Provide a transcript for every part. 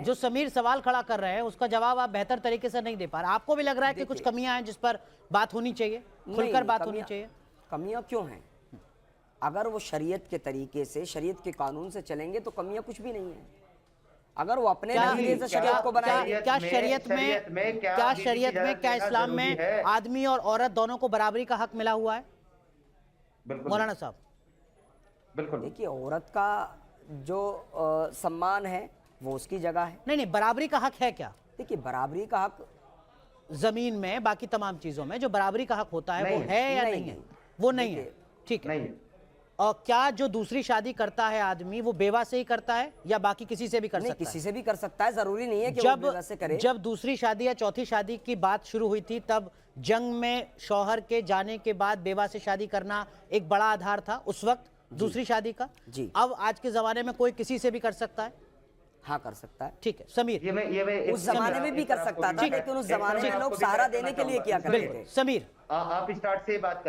جو سمیر سوال کھڑا کر رہے ہیں اس کا جواب آپ بہتر طریقے سے نہیں دے پا رہے. آپ کو بھی لگ رہا ہے کہ کچھ کمیاں ہیں جس پر بات ہونی چاہیے, کھل کر بات ہونی چاہیے؟ کمیاں کیوں ہیں؟ اگر وہ شریعت کے طریقے سے, شریعت کے قانون سے چلیں گے تو کمیاں کچھ بھی نہیں ہیں. اگر وہ اپنے نظریے سے شریعت کو بنائیں گے. کیا شریعت میں, کیا اسلام میں آدمی اور عورت دونوں کو برابری کا حق ملا ہوا ہے مولانا صاحب؟ بالکل. دیکھیے, عورت کا جو سمان ہے وہ اس کی جگہ ہے. نہیں, برابری کا حق ہے کیا؟ دیکھیے, برابری کا حق زمین میں, باقی تمام چیزوں میں جو برابری کا حق ہوتا ہے وہ ہے یا نہیں ہے؟ وہ نہیں ہے. ٹھیک ہے. اور کیا جو دوسری شادی کرتا ہے آدمی وہ بیوہ سے ہی کرتا ہے یا باقی کسی سے بھی کر سکتا ہے؟ کسی سے بھی کر سکتا ہے, ضروری نہیں ہے کہ وہ بیوہ سے کرے. جب دوسری شادی یا چوتھی شادی کی بات شروع ہوئی تھی تب جنگ میں شوہر کے جانے کے بعد بیوہ سے شادی کرنا ایک بڑا آدھار تھا اس وقت دوسری شادی کا. اب آج کے زمانے میں کوئی کسی سے بھی کر سکتا ہے؟ ہاں, کر سکتا ہے. ٹھیک ہے. سمیر, اس زمانے میں بھی کر سکتا تھا, لیکن اس زمانے میں لوگ سہارا دینے کے لیے کیا کرتے تھے. سمیر, آپ اسٹارٹ سے بات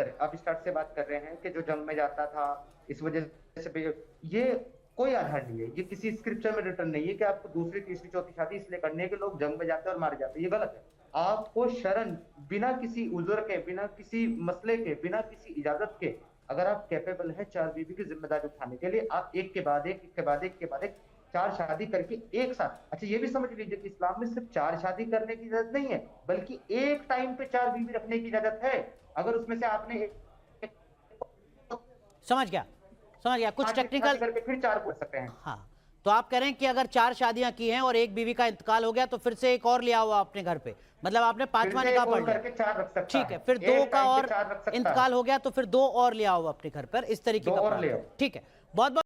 کر رہے ہیں کہ جو جنگ میں جاتا تھا اس وجہ سے, یہ کوئی آدھار نہیں ہے, یہ کسی اسکرپچر میں ریٹرن نہیں ہے کہ آپ کو دوسری تیسری چوتھی شادی اس لیے کرنی ہے کہ لوگ جنگ میں جاتے ہیں اور مارے جاتے ہیں. یہ غلط ہے. آپ کو شرعن بنا کسی عذر کے, بنا کسی مسئلے کے, بنا کسی اجازت کے اگر آپ کیپیبل ہیں 4 بیوی کی ذمہ داری اٹھانے کے لیے, آپ ایک کے بعد ایک 4 شادی کر کے ایک ساتھ. اچھا, یہ بھی سمجھ لیجئے کہ اسلام میں صرف 4 شادی کرنے کی اجازت نہیں ہے بلکہ ایک ٹائم پہ 4 بیوی رکھنے کی اجازت ہے. اگر اس میں سے آپ نے سمجھ گیا کچھ ٹیکنیکل کر کے پھر 4 کر سکتے ہیں. ہاں, تو آپ کہہ رہے ہیں کہ اگر 4 شادیاں کی ہیں اور ایک بیوی کا انتقال ہو گیا تو پھر سے ایک اور لیا ہوا اپنے گھر پہ, مطلب آپ نے 5واں نکاح پڑھ لیا. ٹھیک ہے, پھر 2 کا اور انتقال ہو گیا تو پھر 2 اور لیا ہوا اپنے گھر پر, اس طریقے کا. ٹھیک ہے, بہت بہت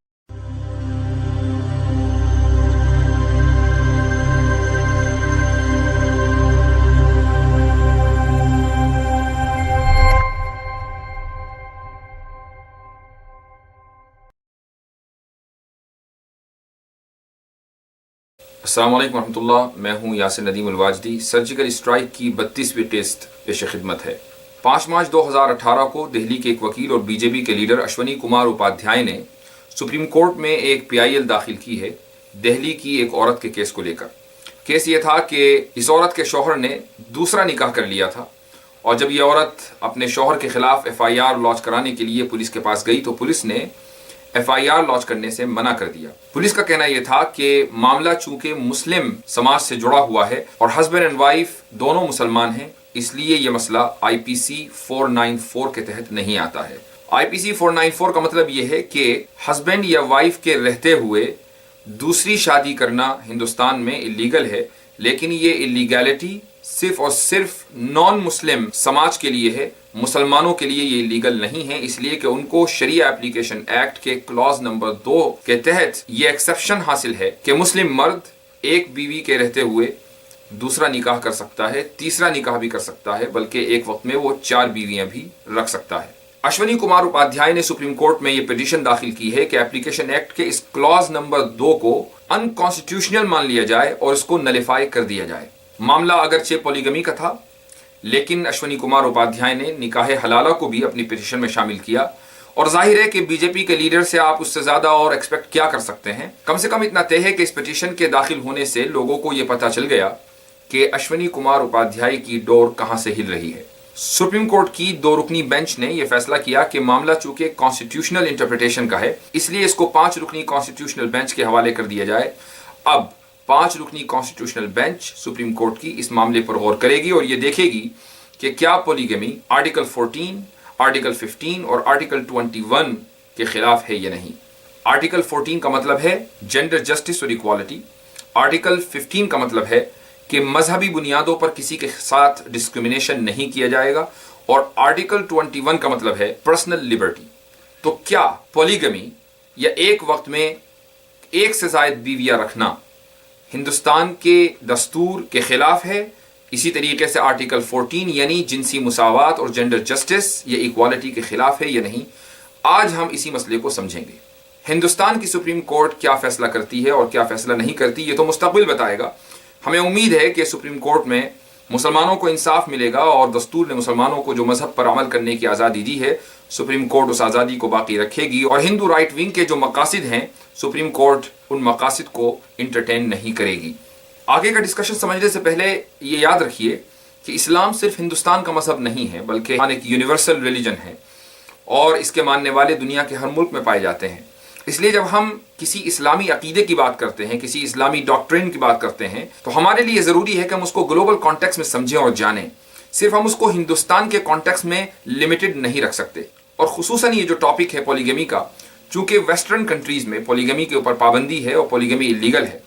السلام علیکم ورحمۃ اللہ. میں ہوں یاسر ندیم الواجدی. سرجیکل اسٹرائک کی 32ویں ٹیسٹ پیش خدمت ہے. 5 مارچ 2018 کو دہلی کے ایک وکیل اور بی جے پی کے لیڈر اشونی کمار اپادھیائے نے سپریم کورٹ میں ایک پی آئی ایل داخل کی ہے دہلی کی ایک عورت کے کیس کو لے کر. کیس یہ تھا کہ اس عورت کے شوہر نے دوسرا نکاح کر لیا تھا, اور جب یہ عورت اپنے شوہر کے خلاف ایف آئی آر لانچ کرانے کے لیے پولیس کے پاس گئی تو پولیس نے ایف آئی آر لانچ کرنے سے منع کر دیا. پولیس کا کہنا یہ تھا کہ معاملہ چونکہ مسلم سماج سے جڑا ہوا ہے اور ہسبینڈ اینڈ وائف دونوں مسلمان ہیں, اس لیے یہ مسئلہ آئی پی سی 494 کے تحت نہیں آتا ہے. آئی پی سی 494 کا مطلب یہ ہے کہ ہسبینڈ یا وائف کے رہتے ہوئے دوسری شادی کرنا ہندوستان میں اللیگل ہے, لیکن یہ اللیگیلٹی صرف اور صرف نان مسلم سماج کے لیے ہے, مسلمانوں کے لیے یہ لیگل نہیں ہے, اس لیے کہ ان کو شریعہ اپلیکیشن ایکٹ کے کلاز نمبر 2 کے تحت یہ ایکسیپشن حاصل ہے کہ مسلم مرد ایک بیوی کے رہتے ہوئے دوسرا نکاح کر سکتا ہے, تیسرا نکاح بھی کر سکتا ہے, بلکہ ایک وقت میں وہ 4 بیویاں بھی رکھ سکتا ہے. اشونی کمار اپادھیائے نے سپریم کورٹ میں یہ پیٹیشن داخل کی ہے کہ اپلیکیشن ایکٹ کے اس کلاز نمبر 2 کو انکانسٹیٹیوشنل مان لیا جائے اور اس کو نلیفائی کر دیا جائے. معاملہ اگرچہ پولیگمی کا تھا, لیکن اشونی کمار اپادھیائے نے نکاح حلالہ کو بھی اپنی پیٹیشن میں شامل کیا, اور ظاہر ہے کہ بی جے پی کے لیڈر سے آپ اس سے زیادہ اور ایکسپیکٹ کیا کر سکتے ہیں. کم سے کم اتنا طے ہے کہ اس پیٹیشن کے داخل ہونے سے لوگوں کو یہ پتہ چل گیا کہ اشونی کمار اپادھیائے کی ڈور کہاں سے ہل رہی ہے. سپریم کورٹ کی 2 رکنی بینچ نے یہ فیصلہ کیا کہ معاملہ چونکہ کانسٹیٹیوشنل انٹرپریٹیشن کا ہے, اس لیے اس کو 5 رکنی کانسٹیٹیوشنل بینچ کے حوالے کر دیا جائے. اب 5 رکنی کانسٹیٹیوشنل بینچ سپریم کورٹ کی اس معاملے پر غور کرے گی اور یہ دیکھے گی کہ کیا پولیگمی آرٹیکل 14, آرٹیکل 15 اور آرٹیکل 21 کے خلاف ہے یا نہیں. آرٹیکل 14 کا مطلب ہے جینڈر جسٹس اور ایکوالٹی. آرٹیکل 15 کا مطلب ہے کہ مذہبی بنیادوں پر کسی کے ساتھ ڈسکریمنیشن نہیں کیا جائے گا, اور آرٹیکل 21 کا مطلب ہے پرسنل لبرٹی. تو کیا پولیگمی یا ایک وقت میں ایک سے زائد بیویاں رکھنا ہندوستان کے دستور کے خلاف ہے؟ اسی طریقے سے آرٹیکل 14 یعنی جنسی مساوات اور جینڈر جسٹس یا ایکوالٹی کے خلاف ہے یا نہیں؟ آج ہم اسی مسئلے کو سمجھیں گے. ہندوستان کی سپریم کورٹ کیا فیصلہ کرتی ہے اور کیا فیصلہ نہیں کرتی, یہ تو مستقبل بتائے گا. ہمیں امید ہے کہ سپریم کورٹ میں مسلمانوں کو انصاف ملے گا, اور دستور نے مسلمانوں کو جو مذہب پر عمل کرنے کی آزادی دی ہے سپریم کورٹ اس آزادی کو باقی رکھے گی, اور ہندو رائٹ ونگ کے جو مقاصد ہیں سپریم کورٹ ان مقاصد کو انٹرٹین نہیں کرے گی. آگے کا ڈسکشن سمجھنے سے پہلے یہ یاد رکھیے کہ اسلام صرف ہندوستان کا مذہب نہیں ہے بلکہ ایک یونیورسل ریلیجن ہے اور اس کے ماننے والے دنیا کے ہر ملک میں پائے جاتے ہیں. اس لیے جب ہم کسی اسلامی عقیدے کی بات کرتے ہیں, کسی اسلامی ڈاکٹرین کی بات کرتے ہیں, تو ہمارے لیے ضروری ہے کہ ہم اس کو گلوبل کانٹیکس میں سمجھیں اور جانیں. صرف ہم اس کو ہندوستان کے کانٹیکس میں لمیٹڈ نہیں رکھ سکتے. اور خصوصاً یہ جو ٹاپک ہے پولیگمی کا, چونکہ ویسٹرن کنٹریز میں پولیگمی کے اوپر پابندی ہے اور پولیگمی اللیگل ہے.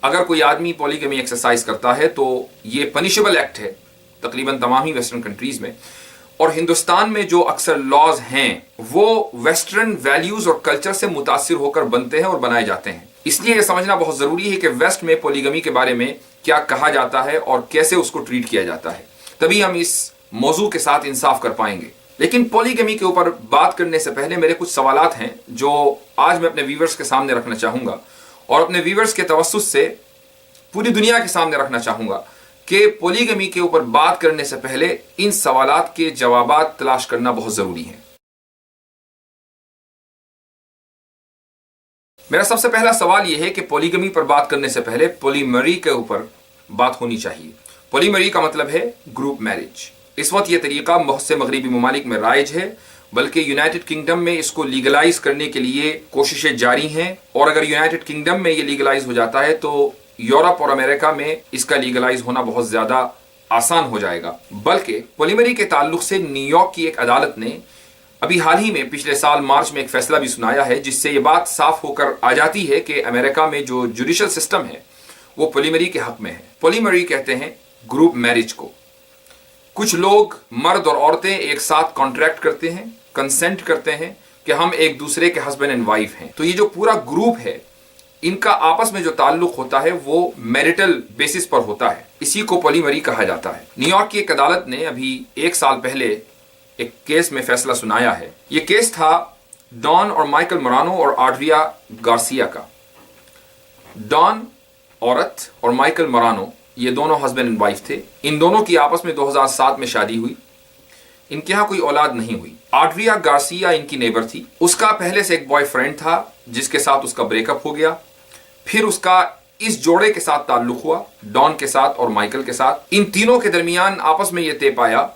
اگر کوئی آدمی پولیگمی ایکسرسائز کرتا ہے تو یہ پنشبل ایکٹ ہے تقریباً تمام ہی ویسٹرن کنٹریز میں. اور ہندوستان میں جو اکثر لاز ہیں وہ ویسٹرن ویلیوز اور کلچر سے متاثر ہو کر بنتے ہیں اور بنائے جاتے ہیں. اس لیے یہ سمجھنا بہت ضروری ہے کہ ویسٹ میں پولیگمی کے بارے میں کیا کہا جاتا ہے اور کیسے اس کو ٹریٹ کیا جاتا ہے. تبھی ہم اس موضوع کے ساتھ انصاف کر پائیں گے. لیکن پولیگمی کے اوپر بات کرنے سے پہلے میرے کچھ سوالات ہیں جو آج میں اپنے ویورز کے سامنے رکھنا چاہوں گا, اور اپنے ویورز کے توسط سے پوری دنیا کے سامنے رکھنا چاہوں گا کہ پولیگمی کے اوپر بات کرنے سے پہلے ان سوالات کے جوابات تلاش کرنا بہت ضروری ہے. میرا سب سے پہلا سوال یہ ہے کہ پولیگمی پر بات کرنے سے پہلے پولیمری کے اوپر بات ہونی چاہیے. پولیمری کا مطلب ہے گروپ میرج. اس وقت یہ طریقہ بہت سے مغربی ممالک میں رائج ہے, بلکہ یونائٹڈ کنگڈم میں اس کو لیگلائز کرنے کے لیے کوششیں جاری ہیں, اور اگر یونائٹڈ کنگڈم میں یہ لیگلائز ہو جاتا ہے تو یورپ اور امریکہ میں اس کا لیگلائز ہونا بہت زیادہ آسان ہو جائے گا. بلکہ پولیمری کے تعلق سے نیو یارک کی ایک عدالت نے ابھی حال ہی میں پچھلے سال مارچ میں ایک فیصلہ بھی سنایا ہے, جس سے یہ بات صاف ہو کر آ جاتی ہے کہ امریکہ میں جو جوڈیشل سسٹم ہے وہ پولیمری کے حق میں ہے. پولیمری کہتے ہیں گروپ میرج کو. کچھ لوگ مرد اور عورتیں ایک ساتھ کانٹریکٹ کرتے ہیں, کنسنٹ کرتے ہیں کہ ہم ایک دوسرے کے ہسبینڈ اینڈ وائف ہیں. تو یہ جو پورا گروپ ہے ان کا آپس میں جو تعلق ہوتا ہے وہ میرٹل بیسس پر ہوتا ہے. اسی کو پولیمری کہا جاتا ہے. نیو یارک کی ایک عدالت نے ابھی ایک سال پہلے ایک کیس میں فیصلہ سنایا ہے. یہ کیس تھا ڈان اور مائیکل مرانو اور آڈریا گارسیا کا. ڈان عورت اور مائیکل مرانو یہ دونوں ہسبینڈ اینڈ وائف تھے. ان دونوں کی آپس میں 2007 میں شادی ہوئی. ان کے ہاں کوئی اولاد نہیں ہوئی. آڈریا گارسیا ان کی نیبر تھی. اس کا پہلے سے ایک بوائے فرینڈ تھا جس کے ساتھ اس کا بریک اپ ہو گیا. پھر اس کا اس جوڑے کے ساتھ تعلق ہوا, ڈان کے ساتھ اور مائیکل کے ساتھ. ان تینوں کے درمیان آپس میں یہ طے پایا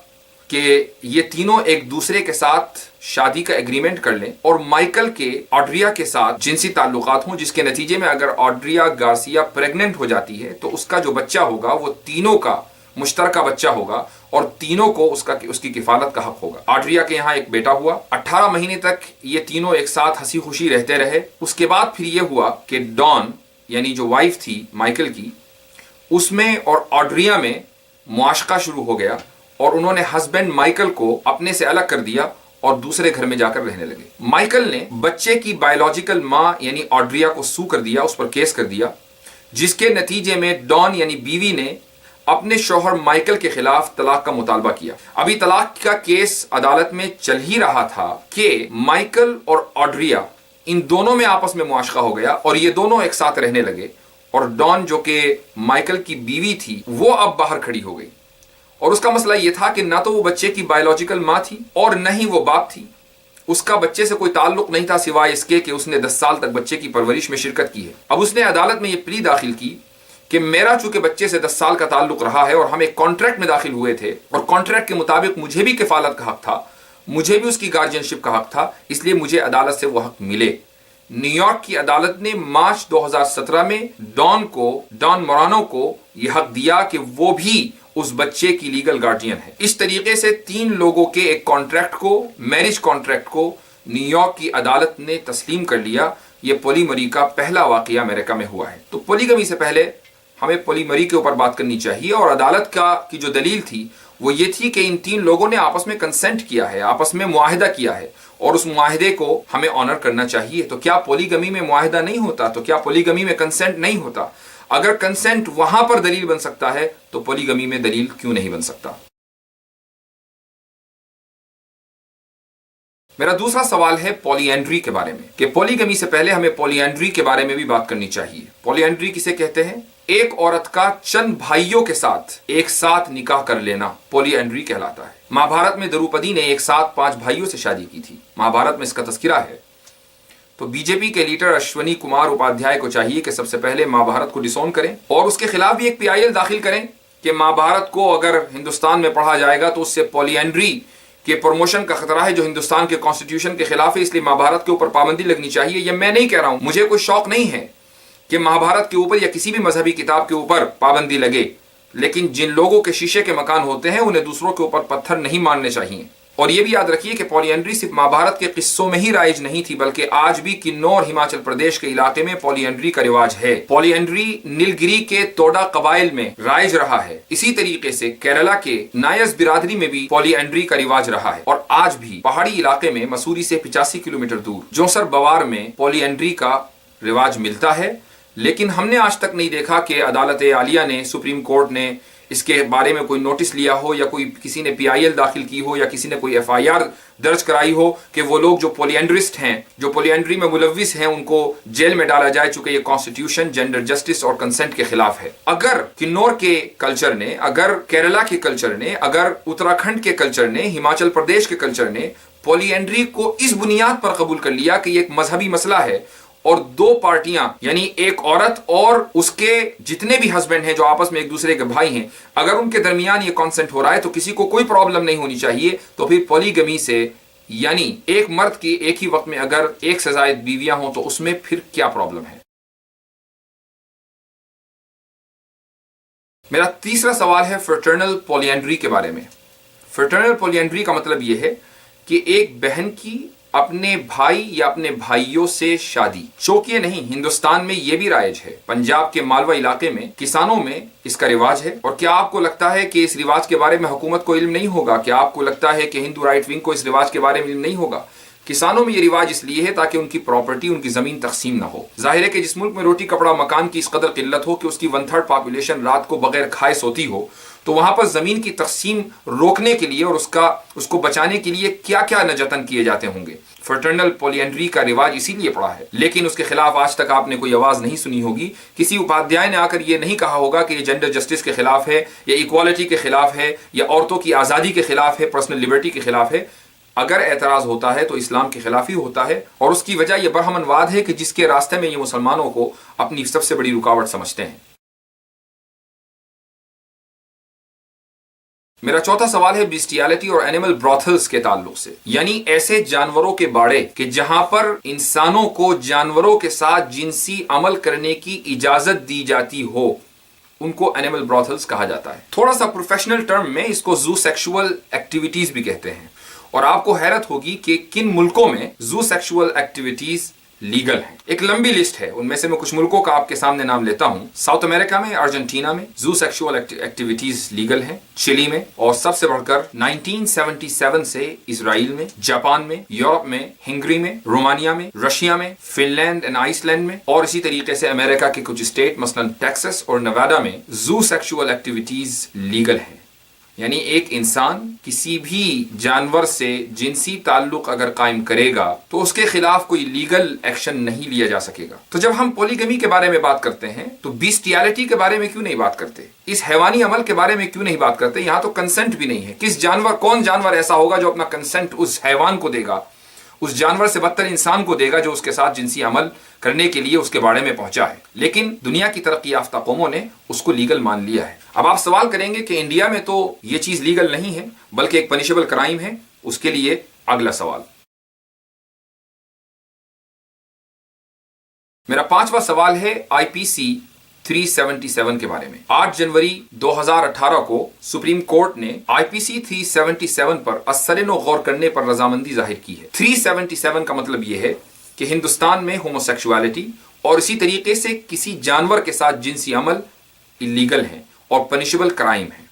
کہ یہ تینوں ایک دوسرے کے ساتھ شادی کا ایگریمنٹ کر لیں اور مائیکل کے آڈریا کے ساتھ جنسی تعلقات ہوں, جس کے نتیجے میں اگر آڈریا گارسیا پریگننٹ ہو جاتی ہے تو اس کا جو بچہ ہوگا وہ تینوں کا مشترکہ بچہ ہوگا اور تینوں کو اس کی کفالت کا حق ہوگا. آڈریا کے یہاں ایک بیٹا ہوا. 18 مہینے تک یہ تینوں ایک ساتھ ہنسی خوشی رہتے رہے. اس کے بعد پھر یہ ہوا کہ ڈان یعنی جو وائف تھی مائیکل کی, اس میں اور آڈریا میں معاشقہ شروع ہو گیا اور انہوں نے ہسبینڈ مائیکل کو اپنے سے الگ کر دیا اور دوسرے گھر میں جا کر رہنے لگے. مائیکل نے بچے کی بایولوجیکل ماں یعنی آڈریا کو سو کر دیا, اس پر کیس کر دیا, جس کے نتیجے میں ڈان یعنی بیوی نے اپنے شوہر مائیکل کے خلاف طلاق کا مطالبہ کیا. ابھی طلاق کا کیس عدالت میں چل ہی رہا تھا کہ مائیکل اور آڈریا ان دونوں میں آپس میں معاشقہ ہو گیا اور یہ دونوں ایک ساتھ رہنے لگے. اور ڈان جو کہ مائیکل کی بیوی تھی وہ اب باہر کھڑی ہو گئی. اور اس کا مسئلہ یہ تھا کہ نہ تو وہ بچے کی بایولوجیکل ماں تھی اور نہ ہی وہ باپ تھی. اس کا بچے سے کوئی تعلق نہیں تھا سوائے اس کے کہ اس نے 10 سال تک بچے کی پرورش میں شرکت کی ہے. اب اس نے عدالت میں یہ پلی داخل کی کہ میرا چونکہ بچے سے 10 سال کا تعلق رہا ہے اور ہم ایک کانٹریکٹ میں داخل ہوئے تھے اور کانٹریکٹ کے مطابق مجھے بھی کفالت کا حق تھا, مجھے بھی اس کی گارجینشپ کا حق تھا, اس لیے مجھے عدالت سے وہ حق ملے. نیو یارک کی عدالت نے مارچ 2017 میں ڈان مورانو کو یہ حق دیا کہ وہ بھی اس بچے کی لیگل گارڈین ہے. اس طریقے سے 3 لوگوں کے ایک کانٹریکٹ کو, میرج کانٹریکٹ کو نیو یارک کی عدالت نے تسلیم کر لیا. یہ پولیمری کا پہلا واقعہ امریکہ میں ہوا ہے. تو پولیگمی سے پہلے ہمیں پولیمری کے اوپر بات کرنی چاہیے, اور عدالت کی جو دلیل تھی وہ یہ تھی کہ ان 3 لوگوں نے آپس میں کنسنٹ کیا ہے, آپس میں معاہدہ کیا ہے اور اس معاہدے کو ہمیں آنر کرنا چاہیے. تو کیا پولیگمی میں معاہدہ نہیں ہوتا؟ تو کیا پولیگمی میں کنسنٹ نہیں ہوتا؟ اگر کنسنٹ وہاں پر دلیل بن سکتا ہے تو پولیگمی میں دلیل کیوں نہیں بن سکتا؟ میرا دوسرا سوال ہے پولی اینڈری کے بارے میں, کہ پولیگمی سے پہلے ہمیں پولی اینڈری کے بارے میں بھی بات کرنی چاہیے. پولی اینڈری کسے کہتے ہیں؟ ایک عورت کا چند بھائیوں کے ساتھ ایک ساتھ نکاح کر لینا پولی اینڈری کہلاتا ہے. مہابھارت میں دروپدی نے ایک ساتھ 5 بھائیوں سے شادی کی تھی. مہابھارت میں اس کا تذکرہ ہے. تو بی جے پی کے لیڈر اشونی کمار اپادھیائے کو چاہیے کہ سب سے پہلے مہابھارت کو ڈسون کریں اور اس کے خلاف بھی ایک پی آئی ایل داخل کریں کہ مہابھارت کو اگر ہندوستان میں پڑھا جائے گا تو اس سے پولی اینڈری کے پروموشن کا خطرہ ہے جو ہندوستان کے کانسٹیٹیوشن کے خلاف ہے، اس لیے مہابھارت کے اوپر پابندی لگنی چاہیے۔ یہ میں نہیں کہہ رہا ہوں، مجھے کوئی شوق نہیں ہے کہ مہابھارت کے اوپر یا کسی بھی مذہبی کتاب کے اوپر پابندی لگے، لیکن جن لوگوں کے شیشے کے مکان ہوتے ہیں انہیں دوسروں کے اوپر پتھر نہیں مارنے چاہیے۔ اور یہ بھی یاد رکھیے کہ پولی اینڈری صرف مہابھارت کے قصوں میں ہی رائج نہیں تھی، بلکہ آج بھی کنور ہماچل پردیش کے علاقے میں پولی اینڈری کا رواج ہے۔ پولی اینڈری نیلگری کے توڈا قبائل میں رائج رہا ہے، اسی طریقے سے کیرلا کے نائز برادری میں بھی پولی اینڈری کا رواج رہا ہے، اور آج بھی پہاڑی علاقے میں مسوری سے 85 کلومیٹر دور جوسر بوار میں پولی اینڈری کا رواج ملتا ہے۔ لیکن ہم نے آج تک نہیں دیکھا کہ عدالت عالیہ نے، سپریم کورٹ نے اس کے بارے میں کوئی نوٹس لیا ہو، یا کوئی کسی نے پی آئی ایل داخل کی ہو، یا کسی نے کوئی ایف آئی آر درج کرائی ہو کہ وہ لوگ جو پولی اینڈرسٹ ہیں، جو پولی اینڈری میں ملوث ہیں، ان کو جیل میں ڈالا جائے، چونکہ یہ کانسٹیٹیوشن جینڈر جسٹس اور کنسنٹ کے خلاف ہے۔ اگر کنور کے کلچر نے، اگر کیرلا کے کلچر نے، اگر اتراکھنڈ کے کلچر نے، ہماچل پردیش کے کلچر نے پولی اینڈری کو اس بنیاد پر قبول کر لیا کہ یہ ایک مذہبی مسئلہ ہے، اور دو پارٹیاں یعنی ایک عورت اور اس کے جتنے بھی ہسبینڈ ہیں جو آپس میں ایک دوسرے کے بھائی ہیں، اگر ان کے درمیان یہ کانسنٹ ہو رہا ہے تو کسی کو کوئی پرابلم نہیں ہونی چاہیے، تو پھر پولیگمی سے یعنی ایک مرد کی ایک ہی وقت میں اگر ایک سے زائد بیویاں ہوں تو اس میں پھر کیا پرابلم ہے؟ میرا تیسرا سوال ہے فرٹرنل پولی اینڈری کے بارے میں۔ فرٹرنل پولی اینڈری کا مطلب یہ ہے کہ ایک بہن کی اپنے بھائی یا اپنے بھائیوں سے شادی، چونکہ نہیں، ہندوستان میں یہ بھی رائج ہے۔ پنجاب کے مالوہ علاقے میں کسانوں میں اس کا رواج ہے۔ اور کیا آپ کو لگتا ہے کہ اس رواج کے بارے میں حکومت کو علم نہیں ہوگا؟ کیا آپ کو لگتا ہے کہ ہندو رائٹ ونگ کو اس رواج کے بارے میں علم نہیں ہوگا؟ کسانوں میں یہ رواج اس لیے ہے تاکہ ان کی پراپرٹی، ان کی زمین تقسیم نہ ہو۔ ظاہر ہے کہ جس ملک میں روٹی کپڑا مکان کی اس قدر قلت ہو کہ اس کی 1/3 پاپولیشن رات کو بغیر کھائے سوتی ہو، تو وہاں پر زمین کی تقسیم روکنے کے لیے اور اس کو بچانے کے لیے کیا کیا نجتن کیے جاتے ہوں گے۔ فرٹرنل پولی اینڈری کا رواج اسی لیے پڑا ہے، لیکن اس کے خلاف آج تک آپ نے کوئی آواز نہیں سنی ہوگی۔ کسی اپادھیائے نے آ کر یہ نہیں کہا ہوگا کہ یہ جینڈر جسٹس کے خلاف ہے، یا ایکوالٹی کے خلاف ہے، یا عورتوں کی آزادی کے خلاف ہے، پرسنل لبرٹی کے خلاف ہے۔ اگر اعتراض ہوتا ہے تو اسلام کے خلاف ہی ہوتا ہے، اور اس کی وجہ یہ برہمن واد ہے کہ جس کے راستے میں یہ مسلمانوں کو اپنی سب سے بڑی رکاوٹ سمجھتے ہیں۔ میرا چوتھا سوال ہے بیسٹیالٹی اور اینیمل براثلز کے تعلق سے، یعنی ایسے جانوروں کے باڑے کہ جہاں پر انسانوں کو جانوروں کے ساتھ جنسی عمل کرنے کی اجازت دی جاتی ہو، ان کو اینیمل براثلز کہا جاتا ہے۔ تھوڑا سا پروفیشنل ٹرم میں اس کو زو سیکشول ایکٹیویٹیز بھی کہتے ہیں، اور آپ کو حیرت ہوگی کہ کن ملکوں میں زو سیکشول ایکٹیویٹیز لیگل ہیں۔ ایک لمبی لسٹ ہے، ان میں سے میں کچھ ملکوں کا آپ کے سامنے نام لیتا ہوں۔ ساؤتھ امریکہ میں، ارجنٹینا میں زو سیکشول ایکٹیویٹیز لیگل ہیں، چلی میں، اور سب سے بڑھ کر 1977 سے اسرائیل میں، جاپان میں، یورپ میں، ہنگری میں، رومانیہ میں، رشیا میں، Finland and Iceland میں، اور اسی طریقے سے امریکہ کے کچھ اسٹیٹ مثلا ٹیکسس اور نیواڈا میں زو سیکشول ایکٹیویٹیز لیگل ہیں۔ یعنی ایک انسان کسی بھی جانور سے جنسی تعلق اگر قائم کرے گا تو اس کے خلاف کوئی لیگل ایکشن نہیں لیا جا سکے گا۔ تو جب ہم پولیگمی کے بارے میں بات کرتے ہیں تو بیسٹیالٹی کے بارے میں کیوں نہیں بات کرتے؟ اس حیوانی عمل کے بارے میں کیوں نہیں بات کرتے؟ یہاں تو کنسنٹ بھی نہیں ہے۔ کون جانور ایسا ہوگا جو اپنا کنسنٹ اس حیوان کو دے گا، اس جانور سے بدتر انسان کو دے گا جو اس کے ساتھ جنسی عمل کرنے کے لیے اس کے باڑے میں پہنچا ہے؟ لیکن دنیا کی ترقی یافتہ قوموں نے اس کو لیگل مان لیا ہے۔ اب آپ سوال کریں گے کہ انڈیا میں تو یہ چیز لیگل نہیں ہے بلکہ ایک پنشیبل کرائم ہے، اس کے لیے اگلا سوال۔ میرا 5واں سوال ہے IPC 377 کے بارے میں۔ 8 جنوری 2018 کو سپریم کورٹ نے IPC 377 پر اثر نو غور کرنے پر رضامندی ظاہر کی ہے۔ 377 کا مطلب یہ ہے کہ ہندوستان میں ہوموسیکشوالٹی اور اسی طریقے سے کسی جانور کے ساتھ جنسی عمل اللیگل ہیں اور پنشیبل کرائم ہیں،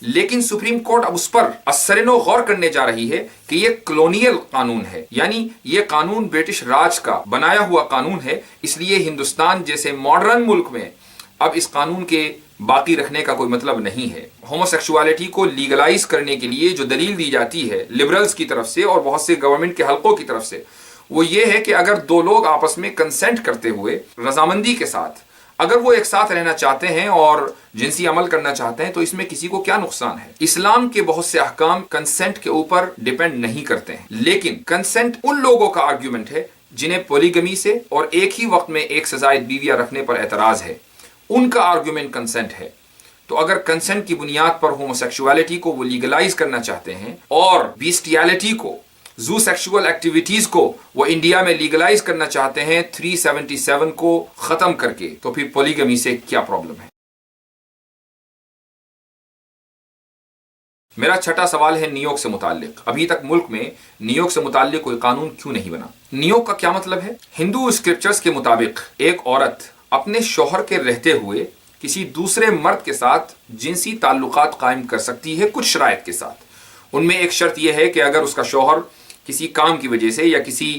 لیکن سپریم کورٹ اب اس پر اثر نو غور کرنے جا رہی ہے کہ یہ کلونیل قانون ہے، یعنی یہ قانون برٹش راج کا بنایا ہوا قانون ہے، اس لیے ہندوستان جیسے ماڈرن ملک میں اب اس قانون کے باقی رکھنے کا کوئی مطلب نہیں ہے۔ ہوموسیکشوالٹی کو لیگلائز کرنے کے لیے جو دلیل دی جاتی ہے لبرلز کی طرف سے اور بہت سے گورنمنٹ کے حلقوں کی طرف سے، وہ یہ ہے کہ اگر دو لوگ آپس میں کنسنٹ کرتے ہوئے رضامندی کے ساتھ اگر وہ ایک ساتھ رہنا چاہتے ہیں اور جنسی عمل کرنا چاہتے ہیں تو اس میں کسی کو کیا نقصان ہے۔ اسلام کے بہت سے احکام کنسنٹ کے اوپر ڈیپینڈ نہیں کرتے ہیں، لیکن کنسنٹ ان لوگوں کا آرگیومنٹ ہے جنہیں پولیگمی سے اور ایک ہی وقت میں ایک سے زائد بیویاں رکھنے پر اعتراض ہے، ان کا آرگومنٹ کنسنٹ ہے۔ تو اگر کنسنٹ کی بنیاد پر ہوموسیکشولیٹی کو وہ لیگلائز کرنا چاہتے ہیں اور بیسٹیالٹی کو، زو سیکشول ایکٹیویٹیز کو وہ انڈیا میں لیگلائز کرنا چاہتے ہیں 377 کو ختم کر کے، تو پھر پولیگمی سے کیا پرابلم ہے؟ میرا چھٹا سوال ہے نیویارک سے متعلق۔ ابھی تک ملک میں نیویارک سے متعلق کوئی قانون کیوں نہیں بنا؟ نیویارک کا کیا مطلب ہے؟ ہندو اسکرپچرز کے مطابق ایک عورت اپنے شوہر کے رہتے ہوئے کسی دوسرے مرد کے ساتھ جنسی تعلقات قائم کر سکتی ہے کچھ شرائط کے ساتھ۔ ان میں ایک شرط یہ ہے کہ اگر اس کا شوہر کسی کام کی وجہ سے یا کسی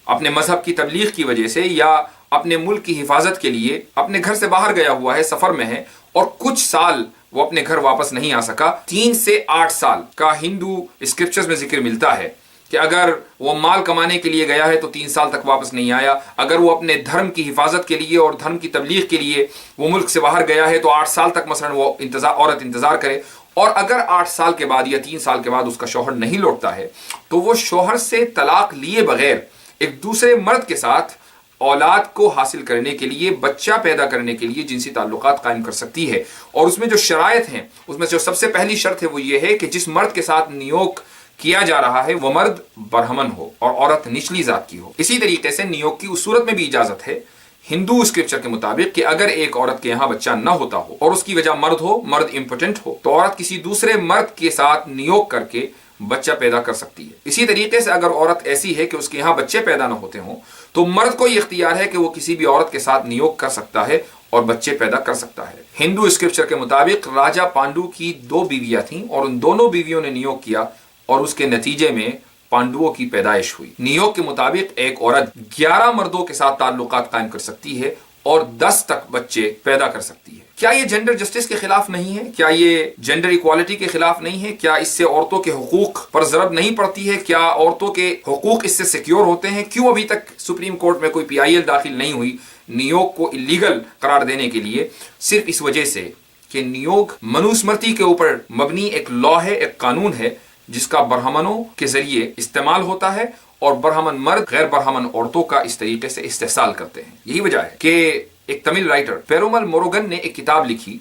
اپنے مذہب کی تبلیغ کی وجہ سے یا اپنے ملک کی حفاظت کے لیے اپنے گھر سے باہر گیا ہوا ہے، سفر میں ہے، اور کچھ سال وہ اپنے گھر واپس نہیں آ سکا، 3 سے 8 سال کا ہندو اسکرپچرز میں ذکر ملتا ہے کہ اگر وہ مال کمانے کے لیے گیا ہے تو 3 سال تک واپس نہیں آیا، اگر وہ اپنے دھرم کی حفاظت کے لیے اور دھرم کی تبلیغ کے لیے وہ ملک سے باہر گیا ہے تو 8 سال تک مثلا وہ عورت انتظار کرے، اور اگر 8 سال کے بعد یا 3 سال کے بعد اس کا شوہر نہیں لوٹتا ہے تو وہ شوہر سے طلاق لیے بغیر ایک دوسرے مرد کے ساتھ اولاد کو حاصل کرنے کے لیے، بچہ پیدا کرنے کے لیے جنسی تعلقات قائم کر سکتی ہے۔ اور اس میں جو شرائط ہیں، اس میں جو سب سے پہلی شرط ہے وہ یہ ہے کہ جس مرد کے ساتھ نیویارک کیا جا رہا ہے وہ مرد برہمن ہو اور عورت نچلی ذات کی ہو۔ اسی طریقے سے نیویارک کی اس صورت میں بھی اجازت ہے ہندو اسکرپچر کے مطابق کہ اگر ایک عورت کے یہاں بچہ نہ ہوتا ہو اور اس کی وجہ مرد ہو، مرد امپوٹنٹ ہو، تو عورت کسی دوسرے مرد کے ساتھ نیویارک کر کے بچہ پیدا کر سکتی ہے۔ اسی طریقے سے اگر عورت ایسی ہے کہ اس کے یہاں بچے پیدا نہ ہوتے ہوں تو مرد کو یہ اختیار ہے کہ وہ کسی بھی عورت کے ساتھ نیویارک کر سکتا ہے اور بچے پیدا کر سکتا ہے۔ ہندو اسکرپچر کے مطابق راجا پانڈو کی 2 بیویاں تھیں اور ان دونوں بیویوں نے نیویارک کیا اور اس کے نتیجے میں پانڈووں کی پیدائش ہوئی۔ نیویارک کے مطابق ایک عورت 11 مردوں کے ساتھ تعلقات قائم کر سکتی ہے اور 10 تک بچے پیدا کر سکتی ہے۔ کیا یہ جینڈر جسٹس کے خلاف نہیں ہے؟ کیا یہ جینڈر ایکوالٹی کے خلاف نہیں ہے؟ کیا اس سے عورتوں کے حقوق پر ضرب نہیں پڑتی ہے؟ کیا عورتوں کے حقوق اس سے سیکیور ہوتے ہیں؟ کیوں ابھی تک سپریم کورٹ میں کوئی PIL داخل نہیں ہوئی نیویارک کو اللیگل قرار دینے کے لیے؟ صرف اس وجہ سے کہ نیویارک منوسمرتی کے اوپر مبنی ایک لا ہے، ایک قانون ہے جس کا برہمنوں کے ذریعے استعمال ہوتا ہے اور برہمن مرد غیر برہمن عورتوں کا اس طریقے سے استحصال کرتے ہیں۔ یہی وجہ ہے کہ ایک تمل رائٹر پیرومل موروگن نے ایک کتاب لکھی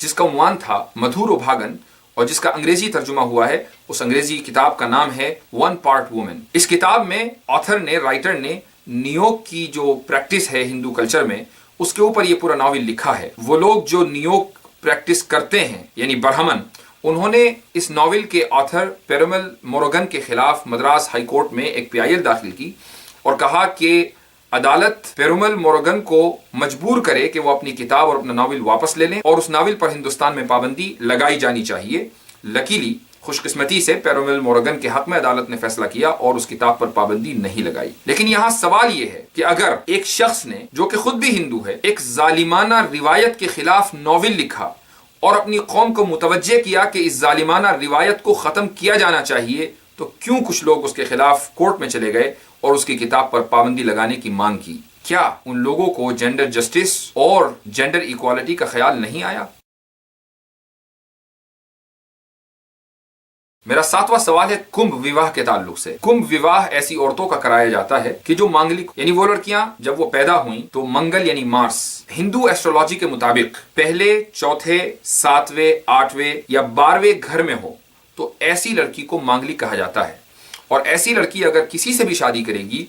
جس کا عنوان تھا مدھورو بھاگن، اور جس کا انگریزی ترجمہ ہوا ہے، اس انگریزی کتاب کا نام ہے 1 Part Woman۔ اس کتاب میں آتھر نے، رائٹر نے نیویارک کی جو پریکٹس ہے ہندو کلچر میں، اس کے اوپر یہ پورا ناول لکھا ہے۔ وہ لوگ جو نیویارک پریکٹس کرتے ہیں یعنی برہمن، انہوں نے اس ناول کے آتھر پیرومل موروگن کے خلاف مدراس ہائی کورٹ میں ایک PIL داخل کی اور کہا کہ عدالت پیرومل موروگن کو مجبور کرے کہ وہ اپنی کتاب اور اپنا ناول واپس لے لیں اور اس ناول پر ہندوستان میں پابندی لگائی جانی چاہیے۔ لکیلی، خوش قسمتی سے پیرومل موروگن کے حق میں عدالت نے فیصلہ کیا اور اس کتاب پر پابندی نہیں لگائی۔ لیکن یہاں سوال یہ ہے کہ اگر ایک شخص نے جو کہ خود بھی ہندو ہے ایک ظالمانہ روایت کے خلاف ناول لکھا اور اپنی قوم کو متوجہ کیا کہ اس ظالمانہ روایت کو ختم کیا جانا چاہیے، تو کیوں کچھ لوگ اس کے خلاف کورٹ میں چلے گئے اور اس کی کتاب پر پابندی لگانے کی مانگ کی؟ کیا ان لوگوں کو جینڈر جسٹس اور جینڈر ایکوالٹی کا خیال نہیں آیا؟ میرا 7واں سوال ہے کمبھ وواہ کے تعلق سے۔ کمبھ وواہ ایسی عورتوں کا کرایا جاتا ہے کہ جو مانگلک، یعنی وہ لڑکیاں جب وہ پیدا ہوئیں تو منگل یعنی مارس ہندو ایسٹرولوجی کے مطابق پہلے، چوتھے، 7ویں، 8ویں یا 12ویں گھر میں ہو تو ایسی لڑکی کو مانگلک کہا جاتا ہے، اور ایسی لڑکی اگر کسی سے بھی شادی کرے گی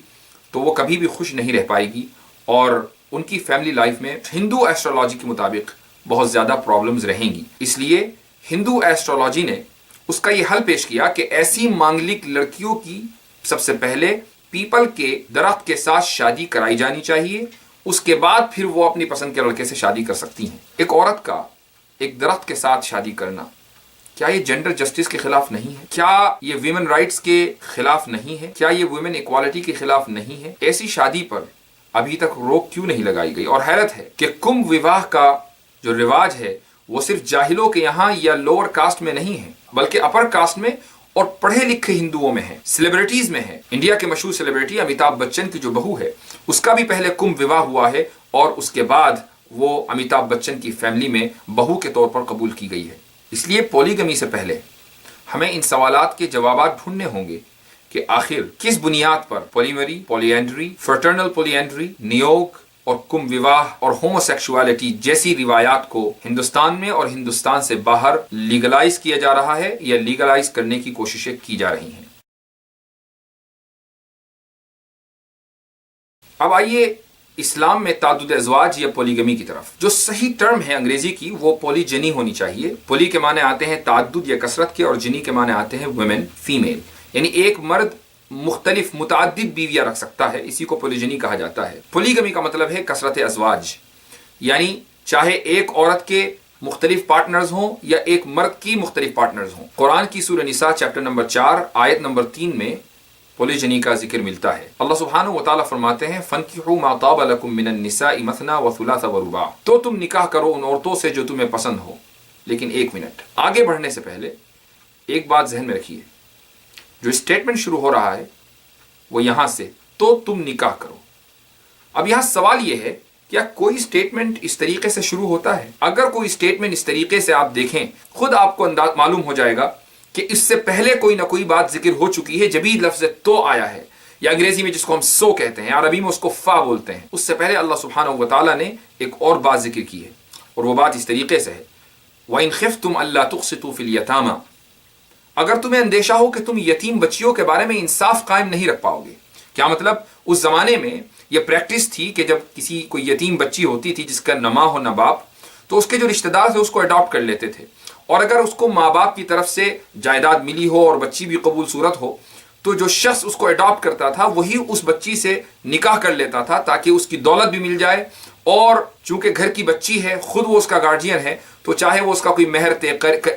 تو وہ کبھی بھی خوش نہیں رہ پائے گی اور ان کی فیملی لائف میں ہندو ایسٹرولوجی کے مطابق بہت زیادہ پرابلمز رہیں گی۔ اس لیے ہندو ایسٹرولوجی نے اس کا یہ حل پیش کیا کہ ایسی مانگلک لڑکیوں کی سب سے پہلے پیپل کے درخت کے ساتھ شادی کرائی جانی چاہیے، اس کے بعد پھر وہ اپنی پسند کے لڑکے سے شادی کر سکتی ہیں۔ ایک عورت کا ایک درخت کے ساتھ شادی کرنا، کیا یہ جینڈر جسٹس کے خلاف نہیں ہے؟ کیا یہ ویمن رائٹس کے خلاف نہیں ہے؟ کیا یہ ویمن ایکوالٹی کے خلاف نہیں ہے؟ ایسی شادی پر ابھی تک روک کیوں نہیں لگائی گئی؟ اور حیرت ہے کہ کمبھ وواہ کا جو رواج ہے وہ صرف جاہلوں کے یہاں یا لوور کاسٹ میں نہیں ہے، بلکہ اپر کاسٹ میں اور پڑھے لکھے ہندوؤں میں ہے، سیلیبریٹیز میں ہے۔ انڈیا کے مشہور سیلیبریٹی امیتابھ بچن کی جو بہو ہے اس کا بھی پہلے کمبھ وواہ ہوا ہے اور اس کے بعد وہ امیتابھ بچن کی فیملی میں بہو کے طور پر قبول کی گئی ہے۔ اس لیے پولیگمی سے پہلے ہمیں ان سوالات کے جوابات ڈھونڈنے ہوں گے کہ آخر کس بنیاد پر پولیمری، پولیینڈری، فرٹرنل پولیینڈری، نیوگ اور کم وواہ اور ہومو سیکشوالٹی جیسی روایات کو ہندوستان میں اور ہندوستان سے باہر لیگلائز کیا جا رہا ہے یا لیگلائز کرنے کی کوششیں کی جا رہی ہیں۔ اب آئیے اسلام میں تعدد ازواج یا پولیگمی کی طرف۔ جو صحیح ٹرم ہے انگریزی کی وہ پولی جنی ہونی چاہیے۔ پولی کے معنی آتے ہیں تعدد یا کثرت کے، اور جنی کے معنی آتے ہیں ویمن، فیمیل، یعنی ایک مرد مختلف متعدد بیویاں رکھ سکتا ہے، اسی کو پولیجنی کہا جاتا ہے۔ پولیگمی کا مطلب ہے کثرت ازواج، یعنی چاہے ایک عورت کے مختلف پارٹنرز ہوں یا ایک مرد کی مختلف پارٹنرز ہوں۔ قرآن کی سورہ نساء چیپٹر نمبر 4 آیت نمبر 3 میں پولیجنی کا ذکر ملتا ہے۔ اللہ سبحانہ و تعالیٰ فرماتے ہیں فَانْكِحُوا مَا طَابَ لَكُم مِّنَ النِّسَاءِ مَثْنَىٰ وَثُلَاثَ وَرُبَاعَ، تو تم نکاح کرو ان عورتوں سے جو تمہیں پسند ہو۔ لیکن ایک منٹ، آگے بڑھنے سے پہلے ایک بات ذہن میں رکھیے، جو اسٹیٹمنٹ شروع ہو رہا ہے وہ یہاں سے تو تم نکاح کرو۔ اب یہاں سوال یہ ہے کیا کوئی اسٹیٹمنٹ اس طریقے سے شروع ہوتا ہے؟ اگر کوئی اسٹیٹمنٹ اس طریقے سے آپ دیکھیں، خود آپ کو انداز معلوم ہو جائے گا کہ اس سے پہلے کوئی نہ کوئی بات ذکر ہو چکی ہے، جبھی لفظ تو آیا ہے، یا انگریزی میں جس کو ہم سو کہتے ہیں، عربی میں اس کو فا بولتے ہیں، اس سے پہلے اللہ سبحانہ و تعالیٰ نے ایک اور بات ذکر کی ہے، اور وہ بات اس طریقے سے ہے وَإِنْ خِفْتُمْ أَلَّا تُقْسِطُوا فِي الْيَتَامَى، اگر تمہیں اندیشہ ہو کہ تم یتیم بچیوں کے بارے میں انصاف قائم نہیں رکھ پاؤ گے۔ کیا مطلب؟ اس زمانے میں یہ پریکٹس تھی کہ جب کسی کوئی یتیم بچی ہوتی تھی جس کا نہ ماں ہو نہ باپ، تو اس کے جو رشتہ دار تھے اس کو اڈاپٹ کر لیتے تھے، اور اگر اس کو ماں باپ کی طرف سے جائیداد ملی ہو اور بچی بھی قبول صورت ہو تو جو شخص اس کو اڈاپٹ کرتا تھا وہی اس بچی سے نکاح کر لیتا تھا تاکہ اس کی دولت بھی مل جائے، اور چونکہ گھر کی بچی ہے، خود وہ اس کا گارجین ہے، تو چاہے وہ اس کا کوئی مہر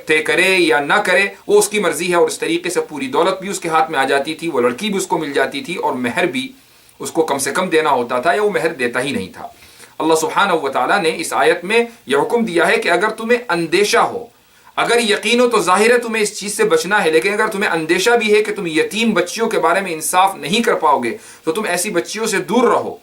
طے کرے یا نہ کرے وہ اس کی مرضی ہے، اور اس طریقے سے پوری دولت بھی اس کے ہاتھ میں آ جاتی تھی، وہ لڑکی بھی اس کو مل جاتی تھی، اور مہر بھی اس کو کم سے کم دینا ہوتا تھا یا وہ مہر دیتا ہی نہیں تھا۔ اللہ سبحانہ و تعالیٰ نے اس آیت میں یہ حکم دیا ہے کہ اگر تمہیں اندیشہ ہو، اگر یقین ہو تو ظاہر ہے تمہیں اس چیز سے بچنا ہے، لیکن اگر تمہیں اندیشہ بھی ہے کہ تم یتیم بچیوں کے بارے میں انصاف نہیں کر پاؤ گے تو تم ایسی بچیوں سے دور رہو،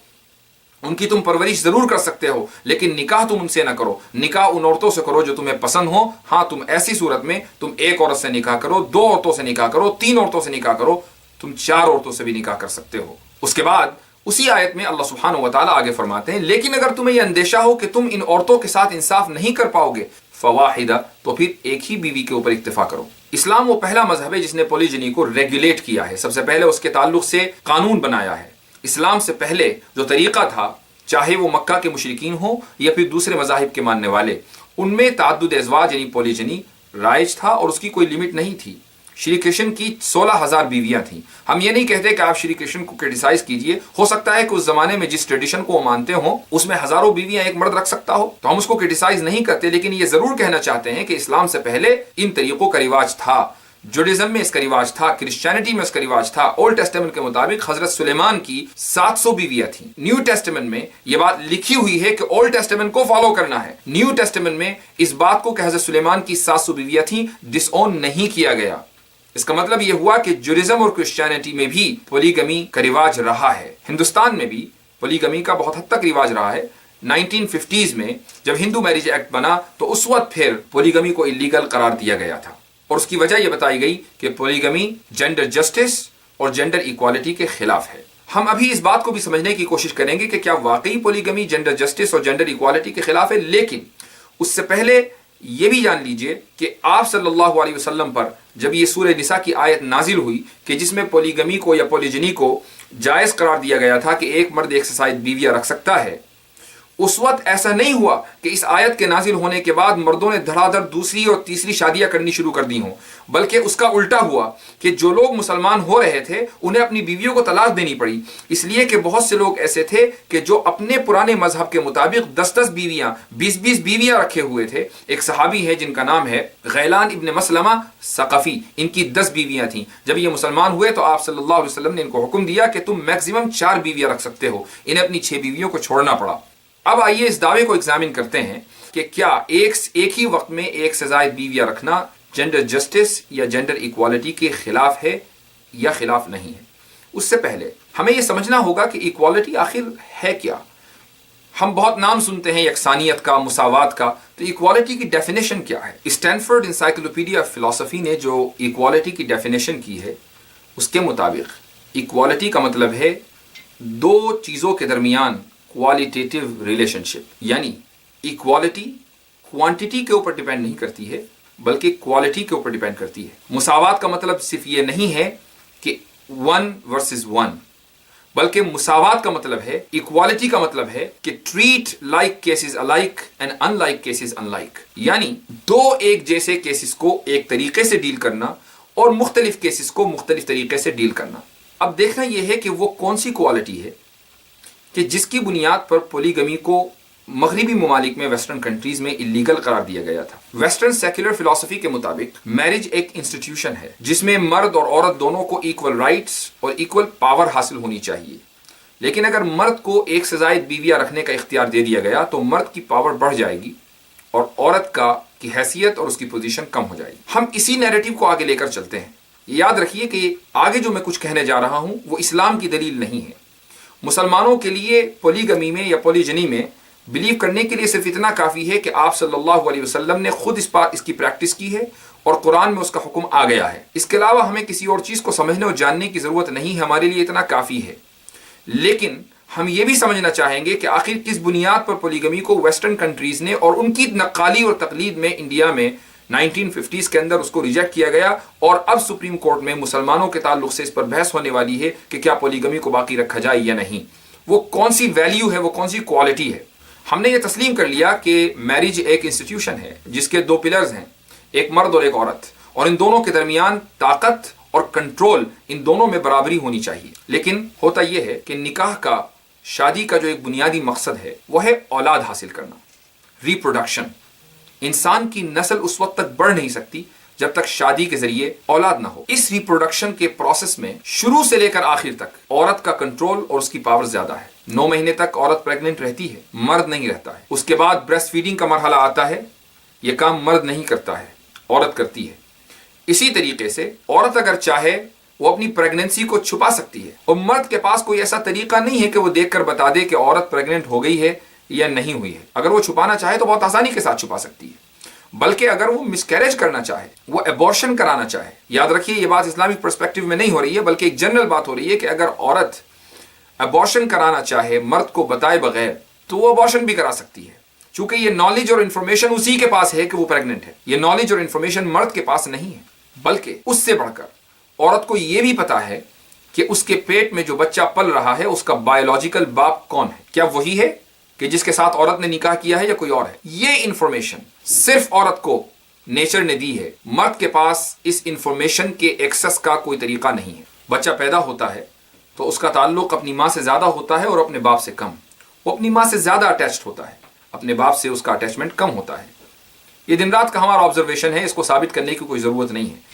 ان کی تم پرورش ضرور کر سکتے ہو لیکن نکاح تم ان سے نہ کرو، نکاح ان عورتوں سے کرو جو تمہیں پسند ہو۔ ہاں، تم ایسی صورت میں تم ایک عورت سے نکاح کرو، 2 عورتوں سے نکاح کرو، 3 عورتوں سے نکاح کرو، تم 4 عورتوں سے بھی نکاح کر سکتے ہو۔ اس کے بعد اسی آیت میں اللہ سبحانہ و تعالیٰ آگے فرماتے ہیں لیکن اگر تمہیں یہ اندیشہ ہو کہ تم ان عورتوں کے ساتھ انصاف نہیں کر پاؤ گے فواحدہ، تو پھر ایک ہی بیوی کے اوپر اکتفا کرو۔ اسلام وہ پہلا مذہب ہے جس نے پولیجنی کو ریگولیٹ کیا ہے، سب سے پہلے اس کے تعلق سے قانون بنایا ہے۔ اسلام سے پہلے جو طریقہ تھا، چاہے وہ مکہ کے مشرکین ہوں یا پھر دوسرے مذاہب کے ماننے والے، ان میں تعدد ازواج یعنی پولیجنی رائج تھا اور اس کی کوئی لمٹ نہیں تھی۔ شری کرشن کی 16,000 بیویاں تھیں۔ ہم یہ نہیں کہتے کہ آپ شری کرشن کو کرٹیسائز کیجئے، ہو سکتا ہے کہ اس زمانے میں جس ٹریڈیشن کو وہ مانتے ہوں اس میں ہزاروں بیویاں ایک مرد رکھ سکتا ہو، تو ہم اس کو کرٹیسائز نہیں کرتے، لیکن یہ ضرور کہنا چاہتے ہیں کہ اسلام سے پہلے ان طریقوں کا رواج تھا۔ جوڈیزم میں اس کا رواج تھا، کرسچینٹی میں اس کا رواج تھا۔ اولڈ ٹیسٹمنٹ کے مطابق حضرت سلیمان کی 700 بیویاں تھیں۔ نیو ٹیسٹمنٹ میں یہ بات لکھی ہوئی ہے کہ اولڈ ٹیسٹمنٹ کو فالو کرنا ہے۔ نیو ٹیسٹمنٹ میں اس بات کو کہ حضرت سلیمان کی 700 بیویاں تھیں ڈس اون نہیں کیا گیا۔ اس کا مطلب یہ ہوا کہ جوڈیزم اور کرسچینٹی میں بھی پولیگمی کا رواج رہا ہے۔ ہندوستان میں بھی پولیگمی کا بہت حد تک رواج رہا ہے۔ 1950s میں جب ہندو میرج ایکٹ بنا تو اس وقت پھر پولیگمی کو الیگل قرار دیا گیا تھا، اور اس کی وجہ یہ بتائی گئی کہ پولیگمی جینڈر جسٹس اور جینڈر ایکوالٹی کے خلاف ہے۔ ہم ابھی اس بات کو بھی سمجھنے کی کوشش کریں گے کہ کیا واقعی پولیگمی جینڈر جسٹس اور جینڈر ایکوالٹی کے خلاف ہے، لیکن اس سے پہلے یہ بھی جان لیجئے کہ آپ صلی اللہ علیہ وسلم پر جب یہ سورہ نساء کی آیت نازل ہوئی کہ جس میں پولیگمی کو یا پولیجنی کو جائز قرار دیا گیا تھا کہ ایک مرد ایک سے زائد بیویاں رکھ سکتا ہے، اس وقت ایسا نہیں ہوا کہ اس آیت کے نازل ہونے کے بعد مردوں نے دھڑا دھڑ دوسری اور تیسری شادیاں کرنی شروع کر دی ہوں، بلکہ اس کا الٹا ہوا کہ جو لوگ مسلمان ہو رہے تھے انہیں اپنی بیویوں کو طلاق دینی پڑی، اس لیے کہ بہت سے لوگ ایسے تھے کہ جو اپنے پرانے مذہب کے مطابق 10 بیویاں 20 بیویاں رکھے ہوئے تھے۔ ایک صحابی ہے جن کا نام ہے غیلان ابن مسلمہ ثقفی، ان کی 10 بیویاں تھیں۔ جب یہ مسلمان ہوئے تو آپ صلی اللہ علیہ وسلم نے ان کو حکم دیا کہ تم میکسیمم 4 بیویاں رکھ سکتے ہو، انہیں اپنی 6 بیویوں کو چھوڑنا پڑا۔ اب آئیے اس دعوے کو ایگزامن کرتے ہیں کہ کیا ایک ہی وقت میں ایک سے زائد بیویاں رکھنا جینڈر جسٹس یا جینڈر ایکوالٹی کے خلاف ہے یا خلاف نہیں ہے۔ اس سے پہلے ہمیں یہ سمجھنا ہوگا کہ ایکوالٹی آخر ہے کیا۔ ہم بہت نام سنتے ہیں یکسانیت کا، مساوات کا، تو ایکوالٹی کی ڈیفینیشن کیا ہے؟ اسٹینفورڈ انسائکلوپیڈیا آف فلسفی نے جو ایکوالٹی کی ڈیفینیشن کی ہے اس کے مطابق ایکوالٹی کا مطلب ہے دو چیزوں کے درمیان کوالٹیٹیو ریلیشن شپ، یعنی ایکوالٹی کوانٹٹی کے اوپر ڈیپینڈ نہیں کرتی ہے بلکہ کوالٹی کے اوپر ڈیپینڈ کرتی ہے۔ مساوات کا مطلب صرف یہ نہیں ہے کہ 1 versus 1، بلکہ مساوات کا مطلب ہے، ایکوالٹی کا مطلب ہے کہ treat like cases alike and unlike cases unlike, یعنی دو ایک جیسے کیسز کو ایک طریقے سے ڈیل کرنا اور مختلف کیسز کو مختلف طریقے سے ڈیل کرنا۔ اب دیکھنا یہ ہے کہ وہ کون سی کوالٹی ہے کہ جس کی بنیاد پر پولیگمی کو مغربی ممالک میں ویسٹرن کنٹریز میں اللیگل قرار دیا گیا تھا۔ ویسٹرن سیکولر فلسفی کے مطابق میرج ایک انسٹیٹیوشن ہے جس میں مرد اور عورت دونوں کو ایکول رائٹس اور ایکول پاور حاصل ہونی چاہیے، لیکن اگر مرد کو ایک سے زائد بیویاں رکھنے کا اختیار دے دیا گیا تو مرد کی پاور بڑھ جائے گی اور عورت کی حیثیت اور اس کی پوزیشن کم ہو جائے گی۔ ہم اسی نیریٹو کو آگے لے کر چلتے ہیں۔ یاد رکھیے کہ آگے جو میں کچھ کہنے جا رہا ہوں وہ اسلام کی دلیل نہیں ہے۔ مسلمانوں کے لیے پولیگمی میں یا پولیجنی میں بلیو کرنے کے لیے صرف اتنا کافی ہے کہ آپ صلی اللہ علیہ وسلم نے خود اس کی پریکٹس کی ہے اور قرآن میں اس کا حکم آ گیا ہے۔ اس کے علاوہ ہمیں کسی اور چیز کو سمجھنے اور جاننے کی ضرورت نہیں ہے، ہمارے لیے اتنا کافی ہے۔ لیکن ہم یہ بھی سمجھنا چاہیں گے کہ آخر کس بنیاد پر پولیگمی کو ویسٹرن کنٹریز نے اور ان کی نقالی اور تقلید میں انڈیا میں 1950s کے اندر اس کو ریجیکٹ کیا گیا، اور اب سپریم کورٹ میں مسلمانوں کے تعلق سے اس پر بحث ہونے والی ہے کہ کیا پولیگمی کو باقی رکھا جائے یا نہیں۔ وہ کون سی ویلیو ہے، وہ کون سی کوالٹی ہے۔ ہم نے یہ تسلیم کر لیا کہ میرج ایک انسٹیٹیوشن ہے جس کے دو پلرز ہیں، ایک مرد اور ایک عورت، اور ان دونوں کے درمیان طاقت اور کنٹرول ان دونوں میں برابری ہونی چاہیے۔ لیکن ہوتا یہ ہے کہ نکاح کا، شادی کا جو ایک بنیادی مقصد ہے وہ ہے اولاد حاصل کرنا، ریپروڈکشن۔ انسان کی نسل اس وقت تک بڑھ نہیں سکتی جب تک شادی کے ذریعے اولاد نہ ہو۔ اس ریپروڈکشن کے پروسیس میں شروع سے لے کر آخر تک عورت کا کنٹرول اور اس کی پاور زیادہ ہے۔ 9 مہینے تک عورت پریگننٹ رہتی ہے، مرد نہیں رہتا ہے۔ اس کے بعد بریسٹ فیڈنگ کا مرحلہ آتا ہے، یہ کام مرد نہیں کرتا ہے، عورت کرتی ہے۔ اسی طریقے سے عورت اگر چاہے وہ اپنی پریگننسی کو چھپا سکتی ہے، اور مرد کے پاس کوئی ایسا طریقہ نہیں ہے کہ وہ دیکھ کر بتا دے کہ عورت پریگننٹ ہو گئی ہے یا نہیں ہوئی ہے۔ اگر وہ چھپانا چاہے تو بہت آسانی کے ساتھ چھپا سکتی ہے، بلکہ اگر وہ مسکیریج کرنا چاہے، وہ ایبورشن کرانا چاہے، یاد رکھیے یہ بات اسلامک پرسپیکٹو میں نہیں ہو رہی ہے بلکہ ایک جنرل بات ہو رہی ہے کہ اگر عورت ایبورشن کرانا چاہے مرد کو بتائے بغیر تو وہ ایبورشن بھی کرا سکتی ہے، چونکہ یہ نالج اور انفارمیشن اسی کے پاس ہے کہ وہ پریگننٹ ہے۔ یہ نالج اور انفارمیشن مرد کے پاس نہیں ہے، بلکہ اس سے بڑھ کر عورت کو یہ بھی پتا ہے کہ اس کے پیٹ میں جو بچہ پل رہا ہے اس کا بایولوجیکل باپ کون ہے، کیا وہی ہے کہ جس کے ساتھ عورت نے نکاح کیا ہے یا کوئی اور ہے۔ یہ انفارمیشن صرف عورت کو نیچر نے دی ہے، مرد کے پاس اس انفارمیشن کے ایکسس کا کوئی طریقہ نہیں ہے۔ بچہ پیدا ہوتا ہے تو اس کا تعلق اپنی ماں سے زیادہ ہوتا ہے اور اپنے باپ سے کم۔ وہ اپنی ماں سے زیادہ اٹیچڈ ہوتا ہے، اپنے باپ سے اس کا اٹیچمنٹ کم ہوتا ہے۔ یہ دن رات کا ہمارا آبزرویشن ہے، اس کو ثابت کرنے کی کوئی ضرورت نہیں ہے۔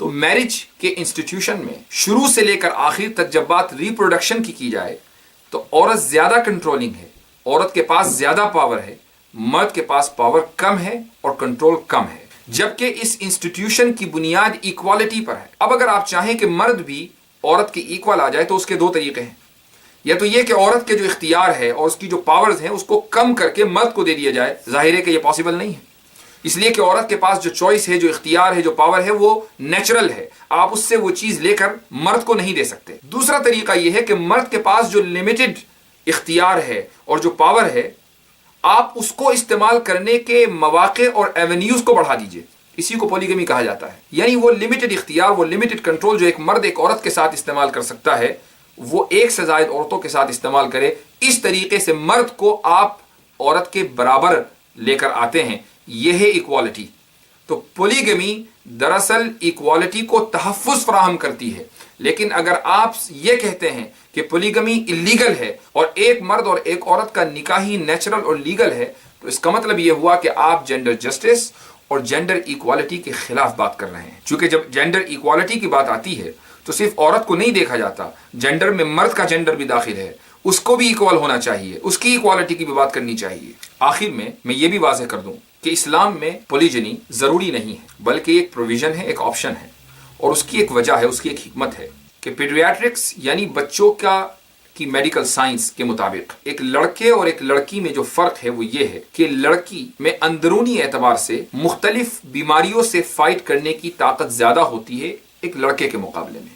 تو میرج کے انسٹیٹیوشن میں شروع سے لے کر آخر تک جب بات ریپروڈکشن کی جائے تو عورت زیادہ کنٹرولنگ ہے، عورت کے پاس زیادہ پاور ہے، مرد کے پاس پاور کم ہے اور کنٹرول کم ہے، جبکہ اس انسٹیٹیوشن کی بنیاد ایکوالٹی پر ہے۔ اب اگر آپ چاہیں کہ مرد بھی عورت کے ایکول آ جائے تو اس کے دو طریقے ہیں، یا تو یہ کہ عورت کے جو اختیار ہے اور اس کی جو پاورز ہیں اس کو کم کر کے مرد کو دے دیا جائے، ظاہر ہے کہ یہ پاسبل نہیں ہے، اس لیے کہ عورت کے پاس جو چوائس ہے، جو اختیار ہے، جو پاور ہے وہ نیچرل ہے، آپ اس سے وہ چیز لے کر مرد کو نہیں دے سکتے۔ دوسرا طریقہ یہ ہے کہ مرد کے پاس جو لمیٹڈ اختیار ہے اور جو پاور ہے آپ اس کو استعمال کرنے کے مواقع اور ایونیوز کو بڑھا دیجئے، اسی کو پولیگمی کہا جاتا ہے۔ یعنی وہ لمیٹڈ اختیار، وہ لمیٹڈ کنٹرول جو ایک مرد ایک عورت کے ساتھ استعمال کر سکتا ہے وہ ایک سے زائد عورتوں کے ساتھ استعمال کرے۔ اس طریقے سے مرد کو آپ عورت کے برابر لے کر آتے ہیں، یہ ہے ایکوالٹی۔ تو پولیگمی دراصل ایکوالٹی کو تحفظ فراہم کرتی ہے، لیکن اگر آپ یہ کہتے ہیں کہ پولیگمی اللیگل ہے اور ایک مرد اور ایک عورت کا نکاح ہی نیچرل اور لیگل ہے تو اس کا مطلب یہ ہوا کہ آپ جینڈر جسٹس اور جینڈر ایکوالٹی کے خلاف بات کر رہے ہیں۔ چونکہ جب جینڈر ایکوالٹی کی بات آتی ہے تو صرف عورت کو نہیں دیکھا جاتا، جینڈر میں مرد کا جینڈر بھی داخل ہے، اس کو بھی ایکول ہونا چاہیے، اس کی ایکوالٹی کی بھی بات کرنی چاہیے۔ آخر میں یہ بھی واضح کر دوں کہ اسلام میں پولیجنی ضروری نہیں ہے بلکہ ایک پروویژن ہے، ایک آپشن ہے، اور اس کی ایک وجہ ہے، اس کی ایک حکمت ہے کہ پیڈیاٹرکس یعنی بچوں کی میڈیکل سائنس کے مطابق ایک لڑکے اور ایک لڑکی میں جو فرق ہے وہ یہ ہے کہ لڑکی میں اندرونی اعتبار سے مختلف بیماریوں سے فائٹ کرنے کی طاقت زیادہ ہوتی ہے ایک لڑکے کے مقابلے میں،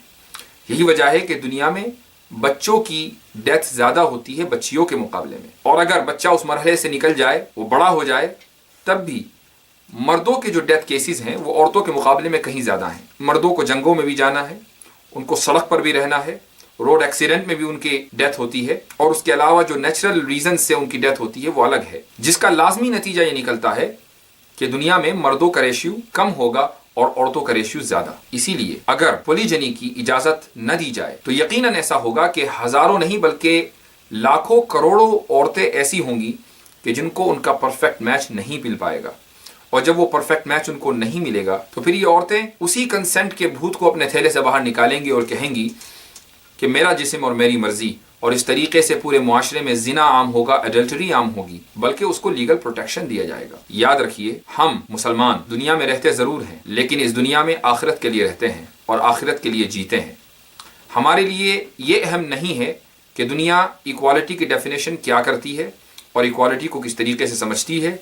یہی وجہ ہے کہ دنیا میں بچوں کی ڈیتھ زیادہ ہوتی ہے بچیوں کے مقابلے میں، اور اگر بچہ اس مرحلے سے نکل جائے، وہ بڑا ہو جائے، تب بھی مردوں کے جو ڈیتھ کیسز ہیں وہ عورتوں کے مقابلے میں کہیں زیادہ ہیں۔ مردوں کو جنگوں میں بھی جانا ہے، ان کو سڑک پر بھی رہنا ہے، روڈ ایکسیڈنٹ میں بھی ان کی ڈیتھ ہوتی ہے، اور اس کے علاوہ جو نیچرل ریزن سے ان کی ڈیتھ ہوتی ہے وہ الگ ہے، جس کا لازمی نتیجہ یہ نکلتا ہے کہ دنیا میں مردوں کا ریشیو کم ہوگا اور عورتوں کا ریشیو زیادہ۔ اسی لیے اگر پولی جنی کی اجازت نہ دی جائے تو یقیناً ایسا ہوگا کہ ہزاروں نہیں بلکہ لاکھوں کروڑوں عورتیں ایسی ہوں گی کہ جن کو ان کا پرفیکٹ میچ نہیں مل پائے گا، اور جب وہ پرفیکٹ میچ ان کو نہیں ملے گا تو پھر یہ عورتیں اسی کنسنٹ کے بھوت کو اپنے تھیلے سے باہر نکالیں گی اور کہیں گی کہ میرا جسم اور میری مرضی، اور اس طریقے سے پورے معاشرے میں زنا عام ہوگا، ایڈلٹری عام ہوگی، بلکہ اس کو لیگل پروٹیکشن دیا جائے گا۔ یاد رکھیے، ہم مسلمان دنیا میں رہتے ضرور ہیں، لیکن اس دنیا میں آخرت کے لیے رہتے ہیں اور آخرت کے لیے جیتے ہیں۔ ہمارے لیے یہ اہم نہیں ہے کہ دنیا ایکوالٹی کی ڈیفینیشن کیا کرتی ہے اور ایکوالٹی کو کس طریقے سے سمجھتی ہے۔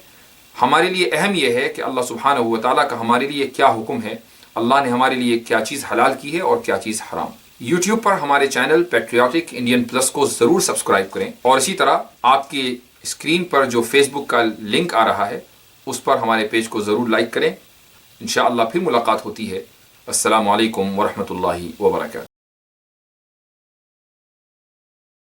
ہمارے لیے اہم یہ ہے کہ اللہ سبحانہ و تعالیٰ کا ہمارے لیے کیا حکم ہے، اللہ نے ہمارے لیے کیا چیز حلال کی ہے اور کیا چیز حرام۔ یوٹیوب پر ہمارے چینل پیٹریوٹک انڈین پلس کو ضرور سبسکرائب کریں، اور اسی طرح آپ کی اسکرین پر جو فیس بک کا لنک آ رہا ہے اس پر ہمارے پیج کو ضرور لائک کریں۔ انشاءاللہ پھر ملاقات ہوتی ہے۔ السلام علیکم ورحمۃ اللہ وبرکاتہ۔